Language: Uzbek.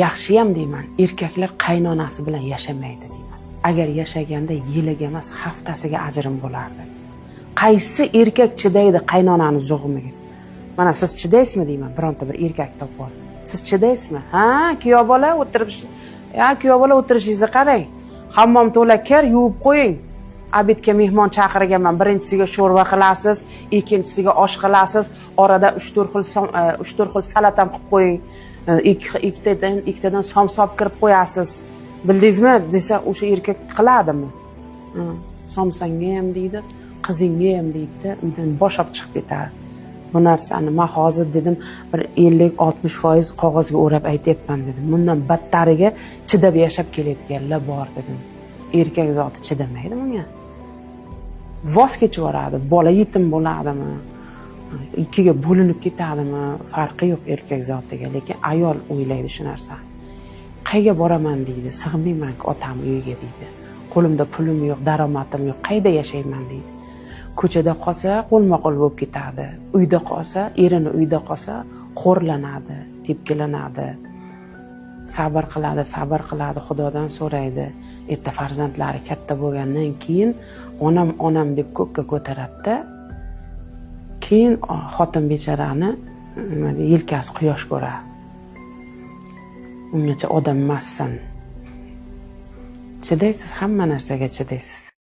yaxshiyam deyman, erkaklar qaynonasi bilan yashamaydi deyman. Agar yashaganda yiliga emas, haftasiga ajrim bo'lardi. Qaysi erkak chidaydi qaynonani zo'g'imiga? Mana siz chidaysizmi deyman, bironta bir erkak topib. Siz chidaysizmi? Ha, kuyov bola o'tirishingizni qarang. Hammom to'la kir, yuvib qo'ying. Abidga mehmon chaqirganman. Birinchisiga sho'rva qilasiz, ikkinchisiga osh qilasiz, orada 3-4 xil salat ham qilib qo'ying. Ikkitadan somsop kirib qo'yasiz. Bildingizmi? Desa o'sha erkak qiladimi? Somsanga ham deydi, qizingga ham deydi, uydan boshab chiqib ketadi. Bu narsani men hozir dedim bir 50-60% qog'ozga o'rab aytyapman dedim. Bundan battariga chidab yashab keladiganlar bor dedim. Erkak zoti chidamaydi bunga. Voz kechib yuboradi, bola yetim bo'ladimi? Ikkiga bo'linib ketadimi? Farqi yo'q erkak zotiga, lekin ayol o'ylaydi shu narsani. Qayga boraman deydi, sig'mayman otam uyiga deydi. Qo'limda pulim yo'q, daromadim yo'q, qayda yashayman deydi. Ko'chada qolsa qo'lma-qo'l bo'lib ketadi. Uyda qolsa, erini uyda qolsa xo'rlanadi, tepkilanadi. Sabr qiladi, Xudodan so'raydi. Erta farzandlari katta bo'lgandan keyin onam deb ko'kka ko'taradi-da. Keyin xotin bechorani yelkasi quyosh ko'radi. Ungacha odam emassan. Chidaysiz, hamma narsaga chidaysiz.